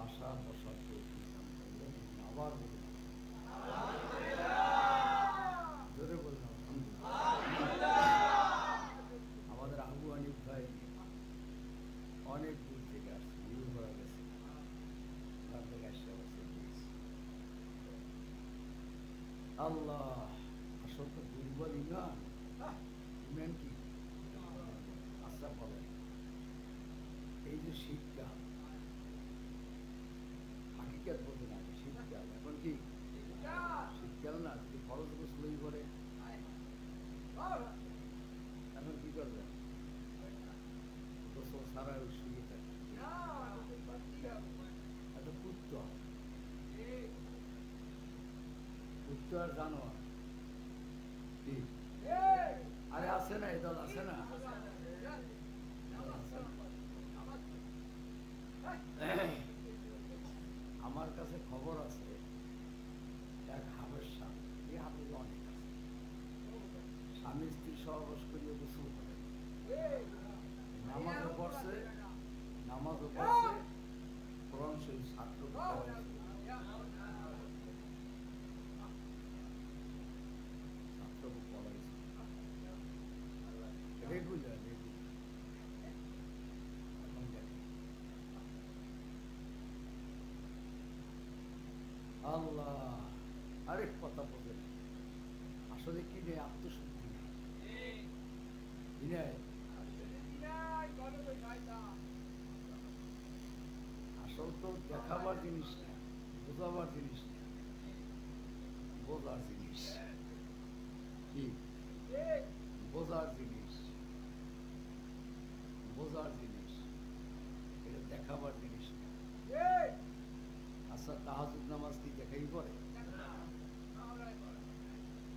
আশা বসার তৌফিক দান করলেন। আবার বলুন জোরে বলুন আমাদের আবু হানিফ ভাই অনেক দূর থেকে আসছে, নিউ হয়ে গেছে, তার থেকে আসছে অবশ্যই দিয়েছে। আল্লাহ আসল তো দুর্বল ইমান। ইমান কি? আশা বলেন এই যে শীতকাল, হাকিকাত বলতে না শীতকাল, এখন কি শীতকাল না, যদি খরচ গোসলই করে এখন কি করবেন? গোসল ছাড়া শুয়ে থাকে, একটা কুত্তা কুত্তা আর জানোয়ার কি? আরে আছে না, এই দল আছে না? আমার কাছে খবর আছে এক হাবের স্বামী, এই হাবের অনেক আছে, স্বামী স্ত্রী সহবাস করিয়ে গোসল করে, নামাজও পড়ছে, নামাজও পড়ছে, কোরআন শরীফ ছাত্রকে পড়াইছে, ছাত্রকে পড়াইছে রেগুলার রেগুলার। এখন দেখেন আল্লাহ আরেক কথা বলেন, আসলে কি নেই? আত্মশুদ্ধি নেই, আসল তো দেখাবার জিনিস না, বোঝাবার জিনিস না, বোঝার জিনিস কি? বোঝার জিনিস, বোঝার জিনিস, এটা দেখাবার জিনিস না। আচ্ছা তাহাজ্জুদ নামাজ কি দেখাই পড়ে?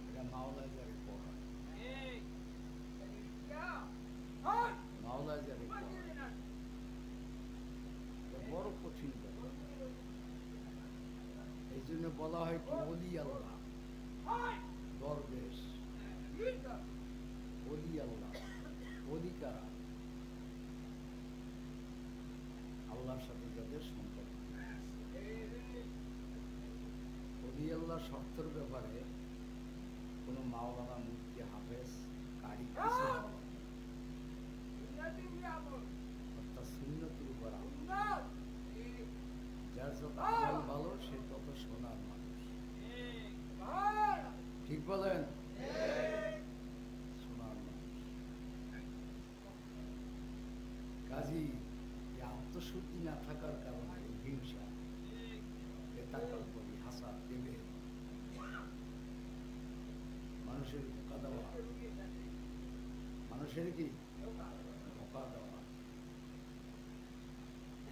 এটা মাওলায় যারে পড়ায়, মাওলায় যারে পড়ায়, বড় কঠিন ব্যাপার। এই জন্য বলা হয় কি ওলি আল্লাহ, দরবেশ, ওলি আল্লাহ, ওলি কারা? আল্লাহর সাথে যাদের সম্পর্ক। ওলি আল্লাহ শর্তের ব্যাপারে কোনো মাওলানা, মুফতি, হাফেজ, কারি কিছু অর্থাৎ সুন্নতির উপর যার যত আমল ভালো সে তত সোনার মানুষ। ঠিক বলেন? সোনার মানুষ। কাজী আত্মশুদ্ধি না থাকার কারণে হিংসা, বেতাকাল করি, হাসা দেবে, মানুষের ধোকা দেওয়া, মানুষের কি ধোকা দেওয়া,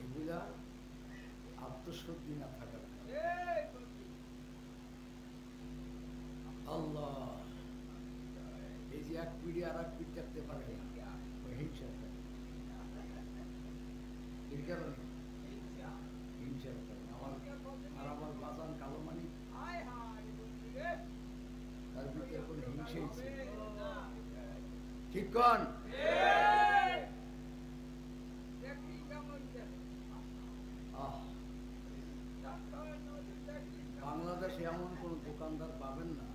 এগুলা আত্মশুদ্ধি না থাকার কারণে। আল্লাহ এই যে এক পিড়ি আর এক পিড়ি থাকতে পারে না, হিংসা এর কারণে, হিংসার কারণে। আমার বাজান কালো মানিক, তার ভিতরে কোনো হিংসাই ছিল। ঠিক কন? বাংলাদেশে এমন কোন দোকানদার পাবেন না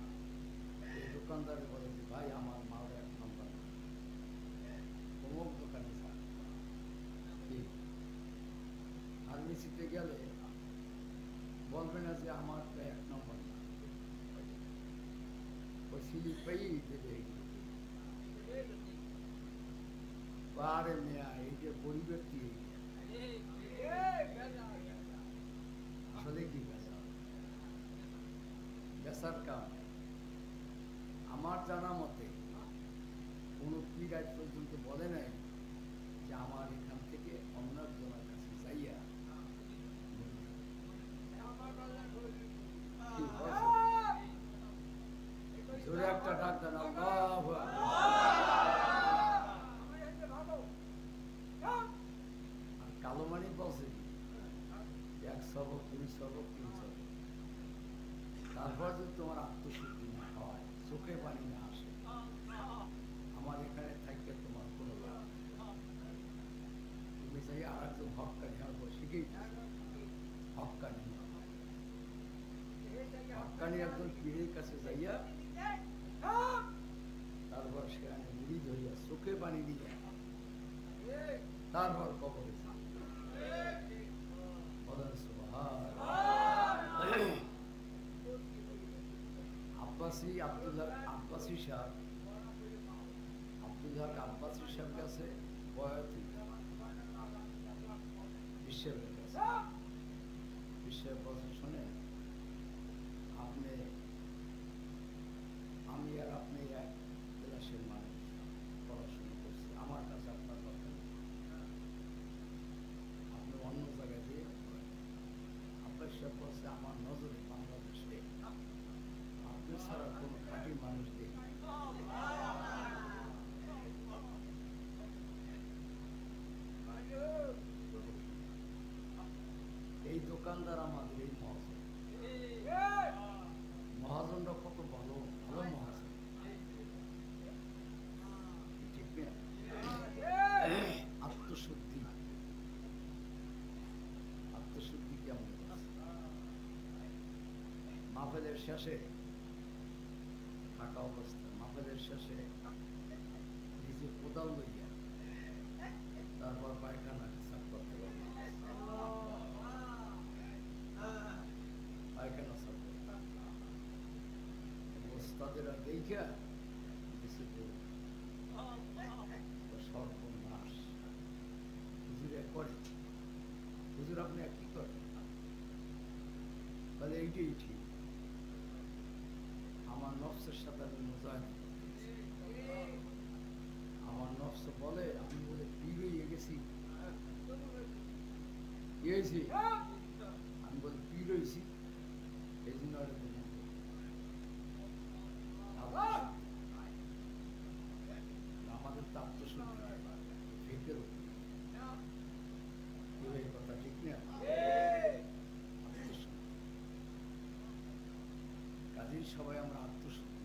এই দোকানদারে বলে যে ভাই আমার মাল 1 নম্বর, অমুক দোকানে যান। ফার্মেসিতে গেলে বলবে না যে আমার 1 নম্বর না, ওই স্লিপ পেয়েই দেবে। পারে মেয়া এই যে পরিবেশ দিয়ে আসলে কি বেচার কাজ। আমার জানা মতে কোনো পীর আজ পর্যন্ত বলে নাই যে আমার এখান থেকে অন্য জনের কাছে যাইয়া জোরে একটা ডাক দেন আল্লাহু আকবার। আর কালো মানি বলছে 1 সবক 2 সবক 3 সবক, তারপর যদি তোমার আত্মশুদ্ধি না হয়, চোখে পানি না আসে, আমার এখানে থাকতে তোমার কোনো লাভ, তুমি চাই আর একজন হকানি হবো শিখেই হক্কানি হক্কানি একজন পীরের কাছে যাইয়া তারপর সেখানে মুড়ি ধরিয়া চোখে পানি দিয়া তারপর কবরে আব্বাসী আব্বাসী সাহেব আব্দুল হক আব্বাসী সাহেব কাছে বয়াতি বিশ্বের কাছে বিশ্বের কথা শুনে আপনি আমি আর আপনি এক ক্লাসের মানুষ পড়াশোনা করছি আমার কাছে আপনার কথা নেই আপনি অন্য জায়গায় দিয়ে আব্বাস সাহেব বলছে আমার নজরে বাংলাদেশে আপনি ছাড়া কোনো খাঁটি মানুষ দেখি এই দোকানদার আমাদের এই মহাজন মহাজনরা কত ভালো ভালো মহাজন ঠিক না আত্মশুদ্ধি আত্মশুদ্ধি কেমন মাহফিলের শেষে থাকা অবস্থা মাহফিলের শেষে নিজে কোদাল লইয়া তারপর পায়খানা সাফ করতে পারবে পায়খানা সাফ করতে ওস্তাদেরা দেখা কিছু সর্বনাশ হুজুর এক করে হুজুর আপনি এক কি করেন তাহলে এইটাই ঠিক আমার নফসের সাথে আমি মুজাহিদ আমার নফস বলে আমি বলে পীর হয়ে গেছি আমি বলে পীর হয়েছি এই জন্য আমাদের তো আত্মশুদ্ধি ফেকের উপরে কথা ঠিক না কাজেই সবাই আমরা আত্মশুদ্ধি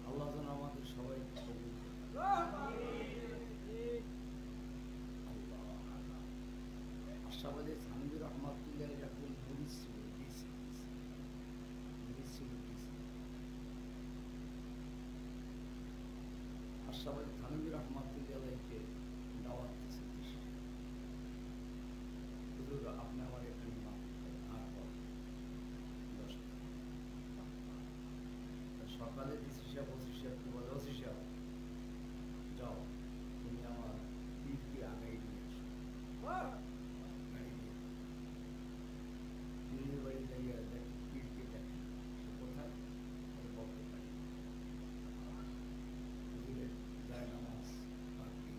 আল্লাহ যেন আমাদের সবাই আশরাফ থানভী রহমাতুল্লাহ একজন মুরিদ ছিল আশরাফ থানভী রহমাতুল্লাহকে দাওয়াত দিয়েছে হুজুর আপনি আমার এখানে সকালে ডিসি সাহেব ওসি সাহেবকে বলে ওসি সাহেব যাও তুমি আমার পীরকে আগাই নিয়ে আসো গাড়ি দিয়ে পীরের বাড়ি যাইয়া দেখি পীরকে দেখি সে কোথায় বলতে পারি হুজুরের যায় নামাজ পাখি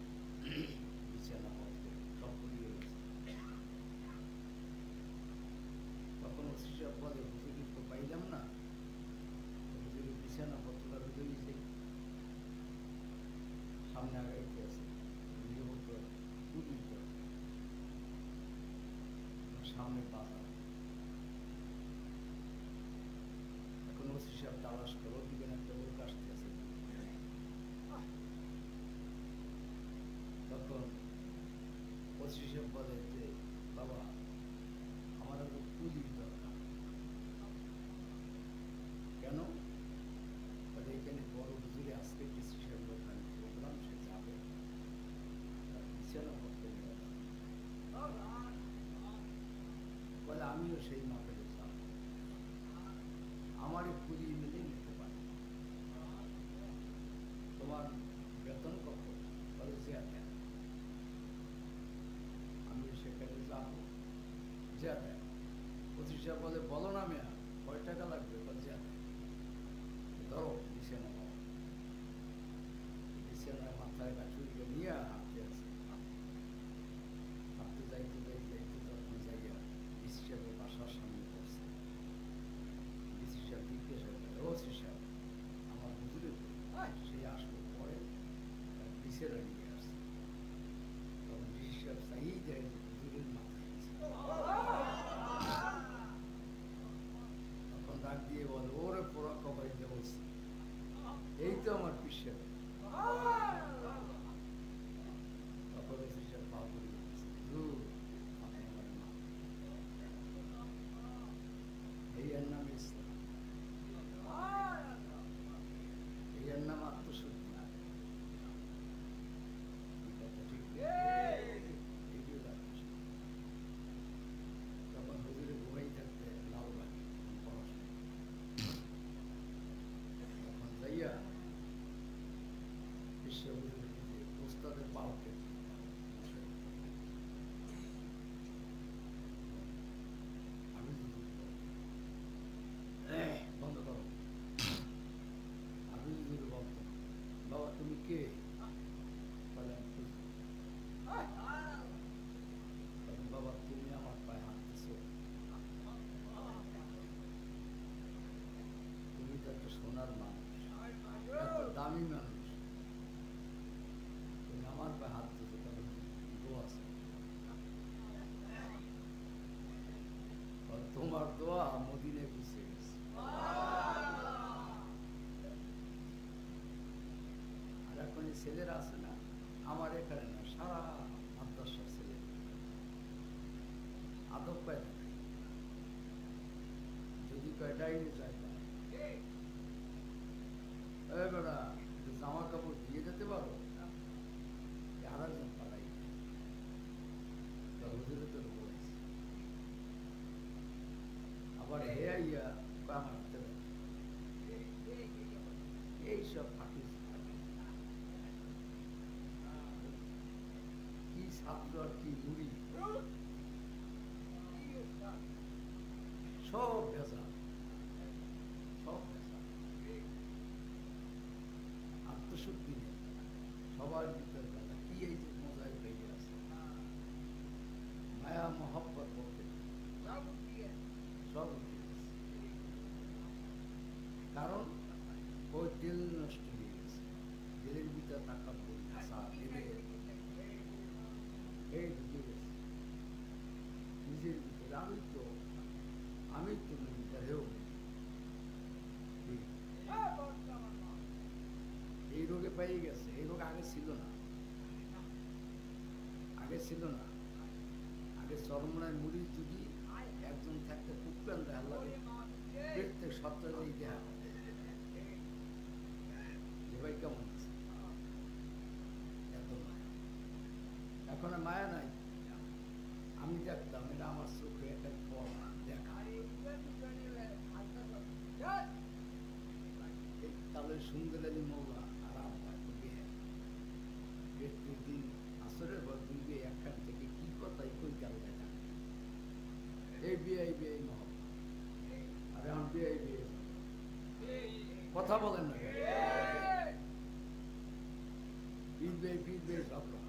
বিছানা পড়তে সব করিয়ে গেছে তখন ওসি সাহেব বলে হুজুর তো পাইলাম না বিছানা পত্রটা রয়েছে সামনে আগাইতে আছে সামনে পাতা এখন ওসি সাহেব তালাশ করো দিবেন একটা লোক আসতে আছে তখন ওসি সাহেব বলে যে বাবা আমার তো পুলিশ দরকার কেন এখানে বড় হুজুরে আজকে ডিসি সাহেব ওখানে প্রোগ্রাম সে যাবে বিছানা করতে বলে আমিও সেই মাপেলে যাব আমারই পুঁজি মিলে নিতে পারি তোমার বেতন কত বলে যে আমি সেখানে যাব যে পঁচিশ সাহেব বলে বলো না মেয়া কয় টাকা লাগবে যে ধরো বিছানায় মাথায় চুরিকে নিয়ে হাঁটতে আছে হাঁটতে যাইতে যখন যাইয়া ডিসি সাহেবের বাসার সামনে পড়ছে ডিসি সাহেব জিজ্ঞাসা করে ওসি সাহেব আমার হুজুরে সে আসলো পরে বিছানা নিয়ে আসছে তখন ডিসি সাহেব চাই যায় হুজুরের মাথায় তখন ডাক দিয়ে বলে ওরে পোড়া কবাই দেবছি এই তো আমার পিসের তখন ওকে আমি বন্ধ করো। আমি যদি বলতো বাবা তুমি কে, বলে আমি খুঁজি। বাবা তুমি আমার পায়ে হাঁটতেছো, তুমি তো একটা সোনার মানুষ, এত দামি মানুষ, তুমি আমার পায়ে হাঁটতেছো, তাহলে দোয়া আছে। তোমার দোয়া মদিনায় পৌঁছে গেছে। আর এখন এই ছেলেরা আছে না, আমার এখানে না, সারা মাদ্রাসার ছেলে আদব পায় না, যদি কয় ডাইনি যায় না, বেটা জামা কাপড় দিয়ে যেতে পারো, আর একজন পালাই হুজুরে তো বলেছে। আবার হে আইয়া আমার হাতে এইসব ফাঁকি কি ছাত্র আর কি মুড়ি সব ভেজা, সব ভেজা, আত্মশুদ্ধি নেই সবার ভিতরে বেলা কি এই যে মজায় বেরিয়ে আছে, মায়া মহব্বত বলতে সব উঠে গেছে। কারণ ওই দিল নষ্ট হয়ে গেছে, দিলের ভিতরে টাকা পড়ে এই ঢুকে গেছে নিজের ভিতরে। আমি তো ভিতরেও এই রোগে পেয়ে গেছে। এই রোগ আগে ছিল না, আগে ছিল না। আগে চরমনায় মুড়ির যদি একজন থাকতে কুকলেন দেখা লাগে প্রত্যেক সপ্তাহে দেহা যে ভাই কেমন আছে, এত মায়া। এখন আর মায়া নাই। আমি দেখতাম, এটা আমার চোখে একটা পড়া দেখা, তাহলে সুন্দর আলী মোল্লা আর আমার বিয়ে প্রত্যেকদিন আসরের পর দুই বিয়ে একখান থেকে কি কথাই কই গেল দেখা, এই বিয়ে মহব্বত। আর এখন বিয়ে কথা বলেন না, পিটবে ঝগড়া,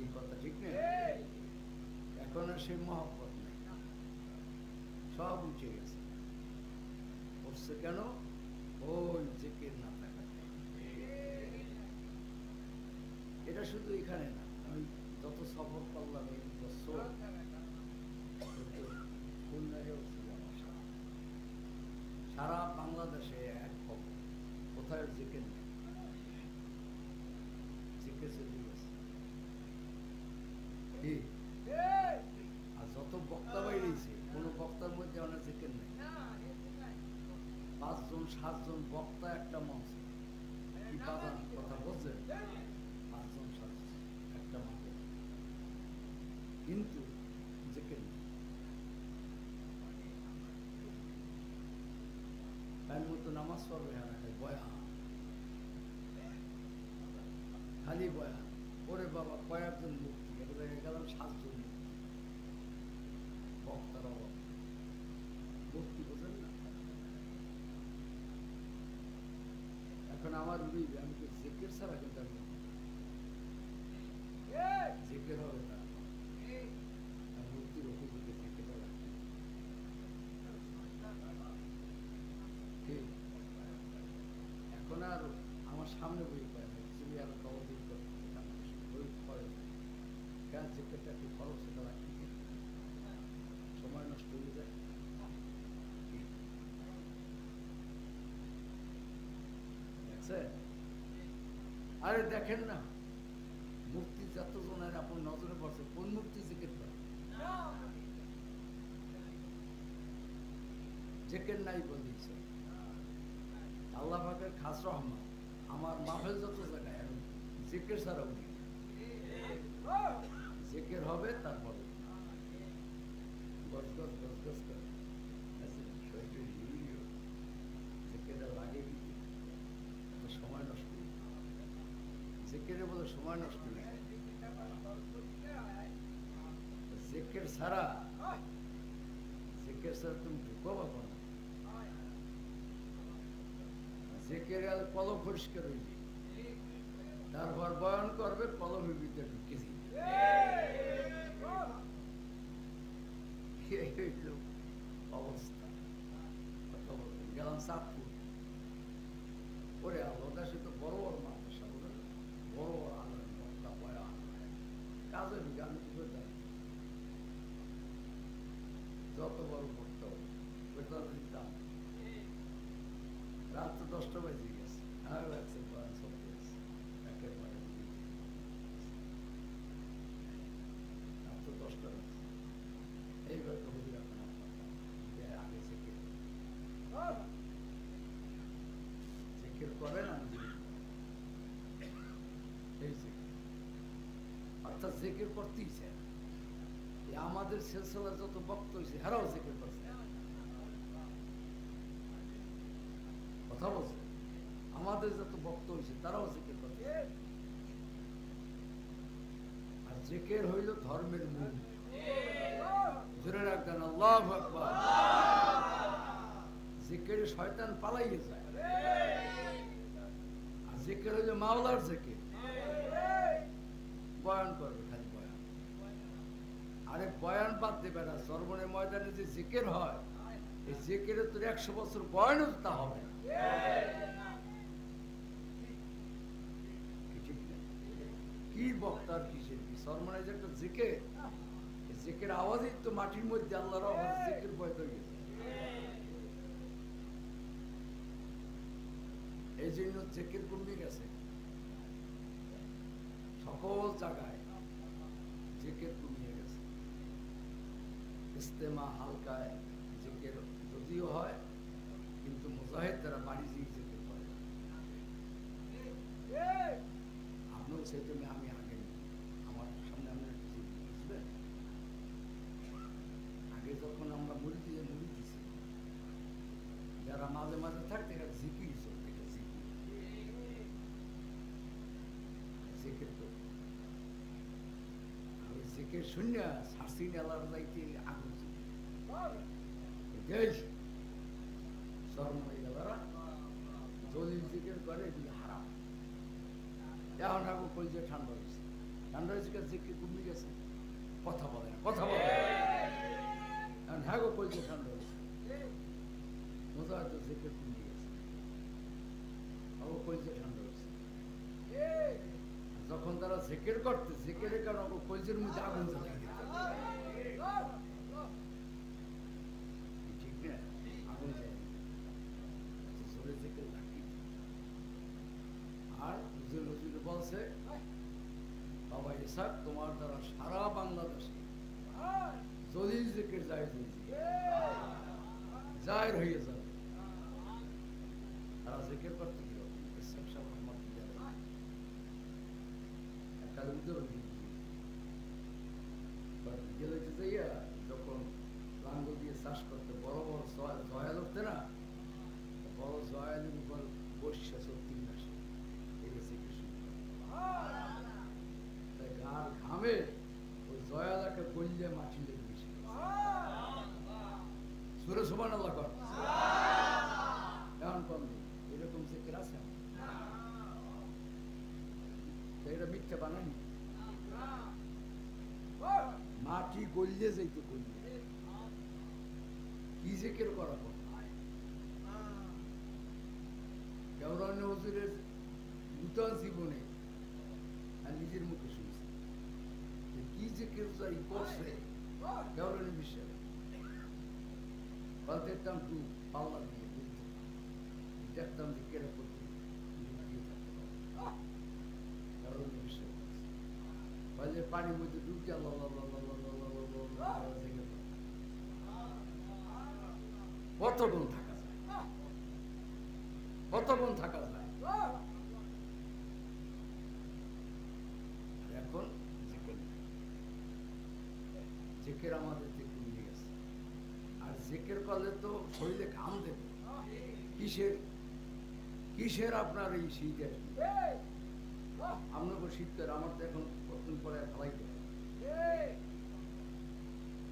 এই কথা ঠিক নেই। এখন আর সে মহব্বত নেই, সব উঠে গেছে। করছে কেন? ওই জেকের না থাকা। এটা শুধু এখানে না, আমি যত সফর করলাম এই বছর খুলনায়ও ছিলাম, সারা বাংলাদেশে এক খবর, কোথায় জেকের নেই, জেকে চলে গেছে। আর যত বক্তা বাইরেছে, কোন বক্তার মধ্যে অনেক জেকের নেই। 5 জন 7 জন বক্তা একটা মঞ্চ, কি বাজান কথা বলছেন, 5 জন 7 জন একটা মঞ্চ, কিন্তু জেকের নেই। তার মতো নামাজ পড়বে না, বয়ান, খালি বয়ান। ওরে বাবা কয়েকজন মুক্তি, এটা দেখে গেলাম 7 জন বক্তার অভাব, মুক্তি বোঝেন না। এখন আমার আমি তো জেকের ছাড়া কিন্তু আমি জেকের হবে না, মুক্তির উপযোগী থেকে যাবে ঠিক। এখন আর আমার সামনে বই পায় না, তুমি আরো তহবিল করতে বই পড়ে না, কেন জেকেরটা একটু খরচ সেটা রাখতে সময় নষ্ট হয়ে যায়। আরে দেখেন না, মুক্তি যতজনের আপনার নজরে পড়ছে, কোন মুক্তি জিকির করে? জেকের নাই বলেছে আল্লাহ পাকের খাস রহমান। আমার মাহফিল যত জায়গায় আমি জেকের ছাড়া উঠি, জেকের হবে তারপরে গজ গজ করে জেকেরা লাগে, সময় নষ্ট জিকিরে বলে সময় নষ্ট নেই। জিকির ছাড়া তুমি ঢুকো বাবা না। জিকির কলম পরিষ্কার হইবে, তারপর বয়ান করবে, কলমের ভিতরে ঢুকে দিবে। অবস্থা। গেলাম চাঁদপুর, ওরে আল্লাহ, সে তো বড় বড় মানুষ, বড় বড় আল্লাহ বক্তা বয়ান কাজে বিজ্ঞান কিছু জানি, যত বড় বক্তা বেতন দিতাম। রাত তো 10টা বেজে গেছে, আর আছে বয়ান চলতে গেছে একেবারে রাত তো 10টা বেজে। এইবার তো হুজুর এখন আগে জিকির করেন, আমি এই জিকির অর্থাৎ জিকির করতেই চায়। আমাদের সিলসিলা যত বক্তা হয়েছে হেরাও জিকির করছে, কথা বলছে। আমাদের যত বক্তা হয়েছে তারাও জিকির করছে। আর জিকির হইল ধর্মের মূল। জোরে রাখবেন আল্লাহু আকবার। জিকিরে শয়তান পালাইয়ে যায়। আর জিকির হইল মাওলার জিকির। বয়ান করবে, খালি বয়ান। আরে বয়ান বাদ দেবে না, সর্বনের ময়দানে যে জিকির হয়, এই জিকিরে তোর 100 বছর বয়ানও তা হবে না। কি বক্তার কিসের কি সরমনে যে একটা জিকির, জিকির আওয়াজই তো মাটির মধ্যে আল্লাহর আওয়াজ, জিকির বয়ত হয়ে গেছে। এই জন্য জিকির কমে গেছে সকল জায়গায়, জিকির কমিয়ে গেছে। ইস্তেমা হালকায় জিকির যদিও হয়, কিন্তু মুজাহিদ তারা বাড়ি দিয়ে জিকির করে। আপনিও সেটা আমি আগে আমার সামনে আপনার বুঝবেন, আগে যখন আমরা মুড়ি দিছি, যারা মাঝে মাঝে থাকতে জিকির চলতে জিকির করতে, আমি জিকির শূন্য শাসি নেলার যাইতে আগুন দলিল জিকির করে, এগুলি হারাম। এখন আগুন কইছে ঠান্ডা হয়েছে, ঠান্ডা হয়েছে জিকির কমে গেছে, কথা বলে না, কথা বলে এখন হ্যাঁ গো কইছে ঠান্ডা হয়েছে, মজা হয়তো জিকির কমে গেছে, আবার কইছে ঠান্ডা হয়েছে। যখন তারা জিকির করতে, জিকিরের কারণ কইজের মধ্যে আগুন জ্বালিয়ে দিত, ঠিক না? আগুন জ্বালিয়ে জোরে জিকির লাগি। আর হুজুর বলছে, বাবা ইসাক তোমার দ্বারা সারা বাংলাদেশে জলিল জিকির জাহির হয়ে যাবে। তারা জিকির করতে গেল যখন লাঙ্গল দিয়ে চাষ করতে বড় বড় জয়াল উঠতে না, বড় জয়ালের উপর বসে 3 মাসে গার ঘামে ওই জয়ালাকে গলিয়ে মাটি লেগে গেছে। সুরে সুবহানাল্লাহ কর। এখন কম এরকম জিকির আছে, এটা মিথ্যা বানায়নি, মাটি গলিয়ে যাইতে গলিয়ে কি জিকির করা পর কেওড়ান হুজুরের নূতন জীবনে আর নিজের মুখে শুনছি কি জিকির করছে কেওড়ান বিষয়ে দেখতাম একটু পাল্লা দিয়ে দেখতাম যে কেড়ে করতে পানির মধ্যে ডুবতে কতক্ষণ থাকা যায়, কতক্ষণ থাকা যায়। এখন জিকির আমাদের কমিয়ে গেছে। আর জিকির করলে তো শরীরে ঘাম দেবে, কিসের কিসের আপনার এই শীতের, আপনার উপর শীত করে, আমার তো এখন কতদিন পরে ফেলাইতে হবে,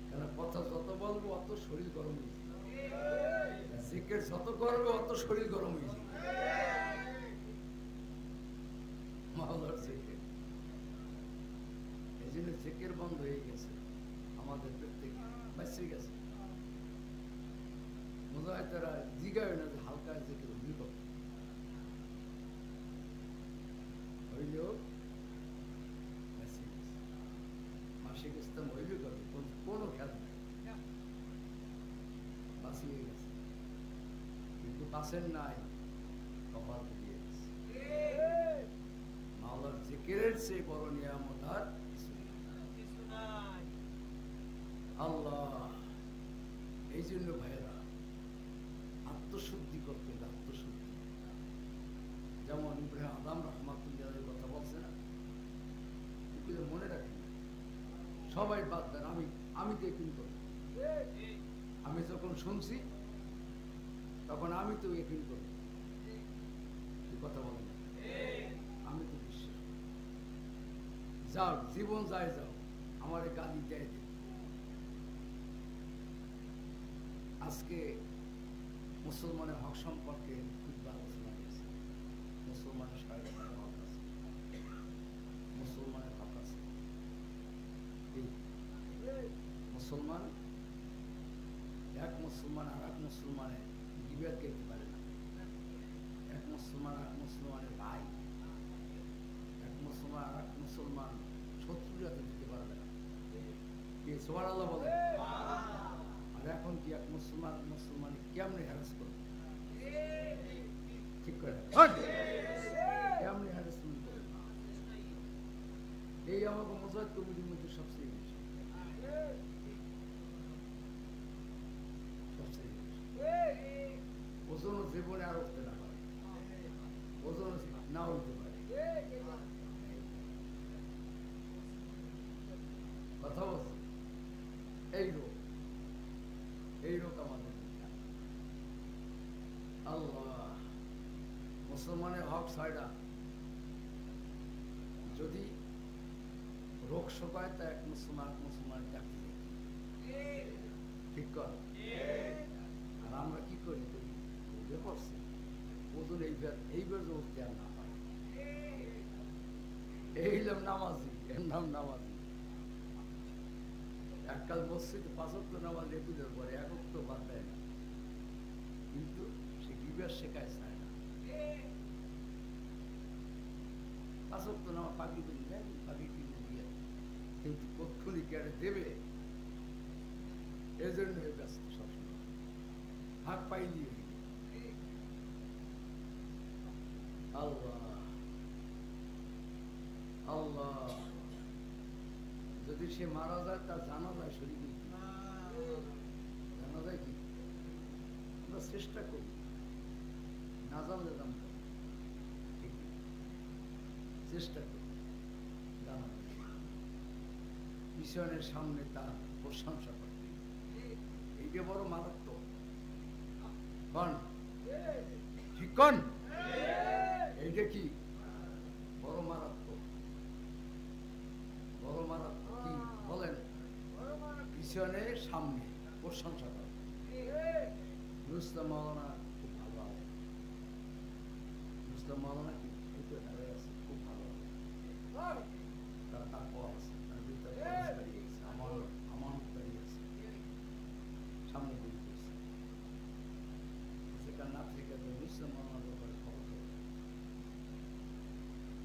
কেন কথা যত বলবো অত শরীর গরম হয়েছে, জিকির যত করবে অত শরীর গরম হয়েছে। মাওলার জিকির, এই জন্য জিকির বন্ধ হয়ে গেছে আমাদের প্রত্যেক বাঁচে গেছে। মুজাহিদেরা জিগায় না যে হালকা জিকির হইল হইলেও বাঁচে গেছে, মাসিক ইসলাম হইলে করে কোনো খেয়াল নাই, বাঁচিয়ে গেছে। কিন্তু বাঁচেন নাই, কপাল দিয়ে গেছে। মাওলার জিকিরের চেয়ে বড় নিয়ামত আর কিছু নাই। আল্লাহ, এই জন্য ভাইয়েরা আত্মশুদ্ধি করতে হবে, আত্মশুদ্ধি। যেমন ইব্রাহিম আদম রহমাতুল্লাহের কথা বলছে না, কিন্তু মনে রাখেন সবাই বাদ দেন, আমি তো একিন করি। আমি যখন শুনছি তখন আমি তো একিন করি, কথা বলেন, আমি তো বিশ্বাস। যাও জীবন যায়, যাও আমার গালি দেয়। আজকে মুসলমানের হক সম্পর্কে খুব আলোচনা হয়েছে। মুসলমানের সাড়ে হক আছে, মুসলমানের হক আছে। মুসলমান এক মুসলমান আর এক মুসলমানের বিবাদ করতে পারে না। এক মুসলমান আর এক মুসলমানের ভাই, এক মুসলমান আর এক মুসলমান শত্রুরাতে দিতে পারবে না। সুবহানাল্লাহ বলে। আর এখন কি এক মুসলমান মুসলমান কেমনে হ্যারাস করবে? ঠিক করে কেমনে হ্যারাসমেন্ট করবে? এই আমাকে মুজাহিদ কমিটির মধ্যে সবচেয়ে বেশি, সবচেয়ে বেশি ওজন জীবনে আর উঠতে না পারে, ওজন না উঠতে পারে। কথা বলছে এই রোগ আমাদের। আল্লাহ, মুসলমানের হক ছাড়া যদি রোগ শোকায় তা এক মুসলমান ডাকতে ঠিক কর। আর আমরা কি করি, উঠে পড়ছে ওজন এইবার যে উঠতে আর না পারে, এই হলাম নামাজি, এর নাম নামাজি। এককাল মসজিদে ৫ ওয়াক্ত নামাজ রেগুলার পরে, এক ওয়াক্ত বাদ দেয় না, কিন্তু সে গিবাস শেখায় চায় না। ৫ ওয়াক্ত নামাজ পাগড়ি কিনে দেয়, পাগড়ি কিনে দিয়ে কিন্তু কক্ষণই কেড়ে দেবে, এই জন্য ব্যস্ত সবসময়, হাত পাইলি। আল্লাহ আল্লাহ, যদি সে মারা যায় তার জানা যায় শরীরে, জানা যায় কি? আমরা চেষ্টা করি, না জানলে জানতে চেষ্টা করি, জানা পিছনের সামনে তার প্রশংসা করতে, এইটা বড় মারাত্মক। কন ঠিক কন, এইটা কি বড় মারাত্মক, বড় মারাত্মক। কি বলেন? পিছনে সামনে প্রশংসা করে। মুসলিম মাওলানা খুব ভালো আছে, মুসলিম মাওলানা কি আছে, খুব ভালো আছে, তার তাকওয়া আছে, তার ভিতরে আমানত দাঁড়িয়ে আছে, সামনে বই করছে। সেখানে আফ্রিকা তো মুসলিম মাওলানার ব্যাপারে খবর করে,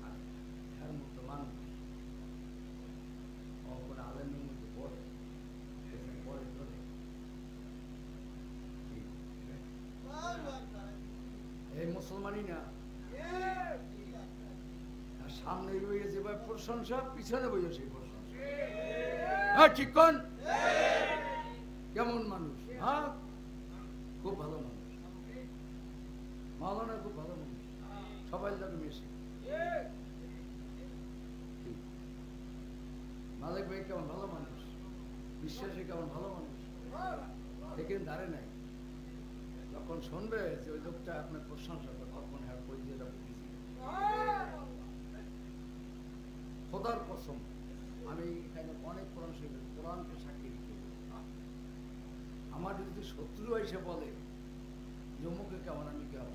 আর এর মতো মানুষ কোনো আলেমের মধ্যে পড়ে, পরে ধরে এই মুসলমানই না। আর সামনে বইয়ে যে প্রশংসা, পিছনে বইয়ে সেই প্রশংসা। হ্যাঁ ঠিক কোন কেমন মানুষ? হ্যাঁ খুব ভালো মানুষ, মাওলানা খুব ভালো মানুষ, সবাই লাগে মেশে। মালিক ভাই কেমন ভালো মানুষ, বিশ্বাসী কেমন ভালো মানুষ, দেখেন ধারে নাই। যখন শুনবে যে ওই লোকটা আপনার প্রশংসা করে, তখন হ্যাঁ কই দিয়ে খোদার কসম, আমি এখানে অনেক কোরআন শরীফের কোরআনকে সাক্ষী রেখে বলি, আমার যদি শত্রু এসে বলে জম্মুকে কেমন, আমি কে হব?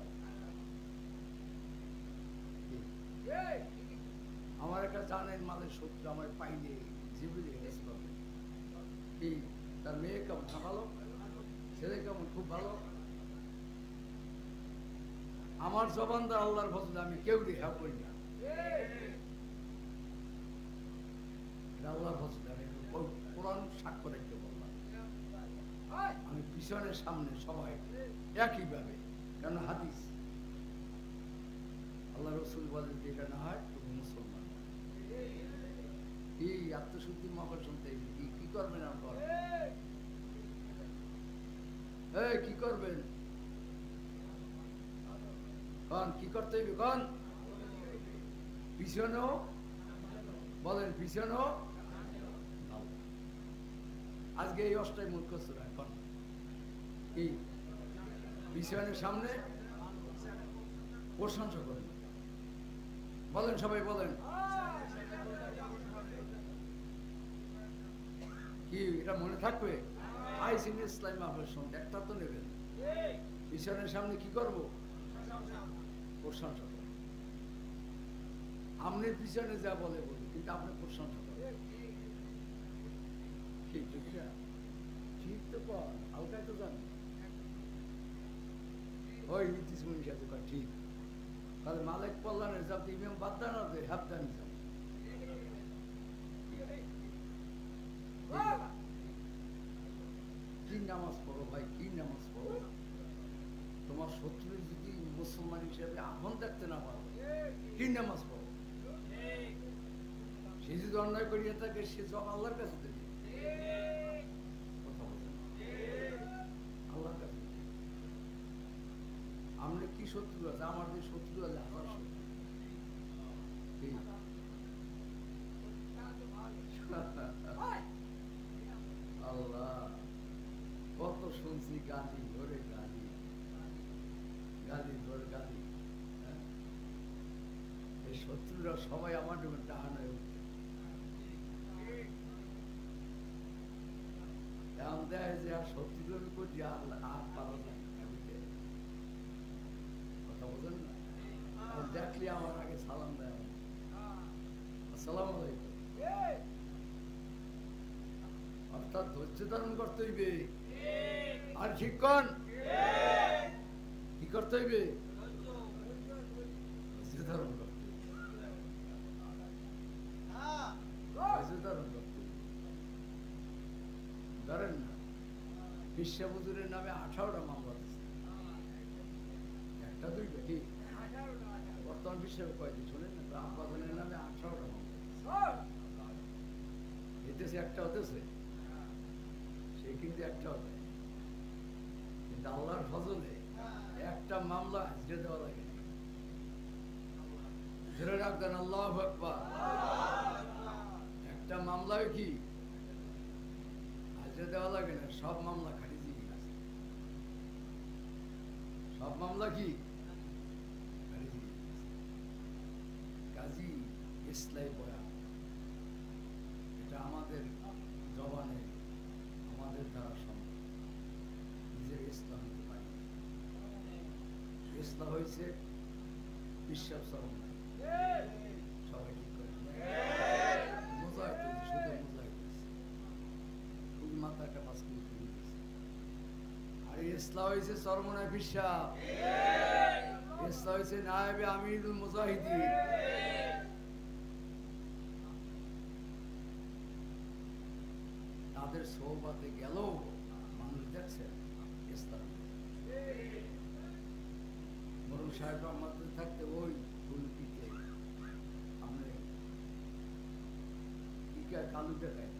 আমার একটা জানের মালের শত্রু আমার পাইলে জীবনে হেরেস পাবে। কি তার মেয়ে কেমন? ভালো। ছেলে কেমন? খুব ভালো। আমার জবান দা আল্লাহর ফজলে আমি কেউ রেহা করি না, আল্লাহর ফজলে। আমি কোরআন সাক্ষ্য রেখে বললাম, আমি পিছনের সামনে সবাই একইভাবে, কেন হাদিস আল্লাহ রসুল বলেন যেটা না হয় তুমি মুসলমান। এই আত্মশুদ্ধি মহল শুনতে কি করবেন আপনার? কি করবেন? কন কি করতে হইবে? কন পিছনেও বলেন, পিছনেও। আজকে এই অষ্টাই মূর্খ সূরা, এখন কি পিছনের সামনে প্রশংসা করেন, বলেন সবাই বলেন। কি এটা মনে থাকবে? আইসিন ইসলাম মাহফিল শুনতে একটা তো নেবেন। পিছনের সামনে কি করব? প্রশংসা করব। আপনি পিছনে যা বলে বলি, কিন্তু আপনি প্রশংসা করেন। ঠিক ঠিক তো কর, হালকায় তো জানি ওই নীতিশ মনীষ আছে কয় ঠিক। তাহলে মালিক কল্যাণের যাতে ইমাম বাদদান আছে হাবদানি যাবে। কি নামাজ পড়ো ভাই, কি নামাজ পড়ো? তোমার শত্রু যদি মুসলমান হিসেবে আপন দেখতে না পারো, কি নামাজ পড়ো? সে যদি অন্যায় করিয়া থাকে, সে সব আল্লাহর কাছে দেবে। কথা বলেন, আল্লাহর কাছে। আমরা কি শত্রু আছে? আমাদের শত্রু আছে হাজার শত্রু। আল্লাহ, কত শুনছি গালি ধরে গালি, গালি ধরে গালি। এই শত্রুরা সবাই আমার জন্য টাহানায় উঠে। এমন দেয় যে আর শত্রুর উপর যে আর পারা যায়। কথা বলেন না? দেখলে আমার আগে সালাম দেয়, আসসালামু আলাইকুম। অর্থাৎ ধৈর্য ধারণ করতে হইবে। আর ঠিক কন কি করতে হইবে? ধৈর্য ধারণ করতে হইবে, ধৈর্য ধারণ করতে হইবে। ধরেন না, বিশ্বাবুজুরের নামে 18টা মামলা দিচ্ছে, একটা দুইটা ঠিক। বর্তমান বিশ্বের কয়েকদিন শোনেন না, আব্বাসনের নামে 18টা মামলা এতেছে, একটা হতেছে, সে কিন্তু একটা হতে। কিন্তু আল্লাহর ফজলে একটা মামলা হাজিরা দেওয়া লাগে না। ধরে রাখবেন, আল্লাহু আকবার। একটা মামলায় কি হাজিরা দেওয়া লাগে না, সব মামলা খারিজ হয়ে গেছে। সব মামলা কি খারিজ হয়ে গেছে। কাজী ইসলাই বয়ান, এটা আমাদের জবানে আমাদের দ্বারা সম্ভব। নিজের ইসলাম হতে পারি। ইসলাম হয়েছে বিশ্বাস চরম, সবাই ঠিক করে মোজাহিদ হয়েছে, শুধু মোজাহিদ হয়েছে, খুব মাথা একটা পাঁচ কিলো তুলে দিয়েছে। আর ইসলাম হয়েছে চরমনায় বিশ্বাস, ইসলাম হয়েছে নায়েবে আমিরুল মুজাহিদিন। তাদের সোহবাতে গেল মানুষ দেখছে ইসলাম। মরুম সাহেব আমাদের থাকতে ওই ফুলপিতে আমরা কি কালু দেখায়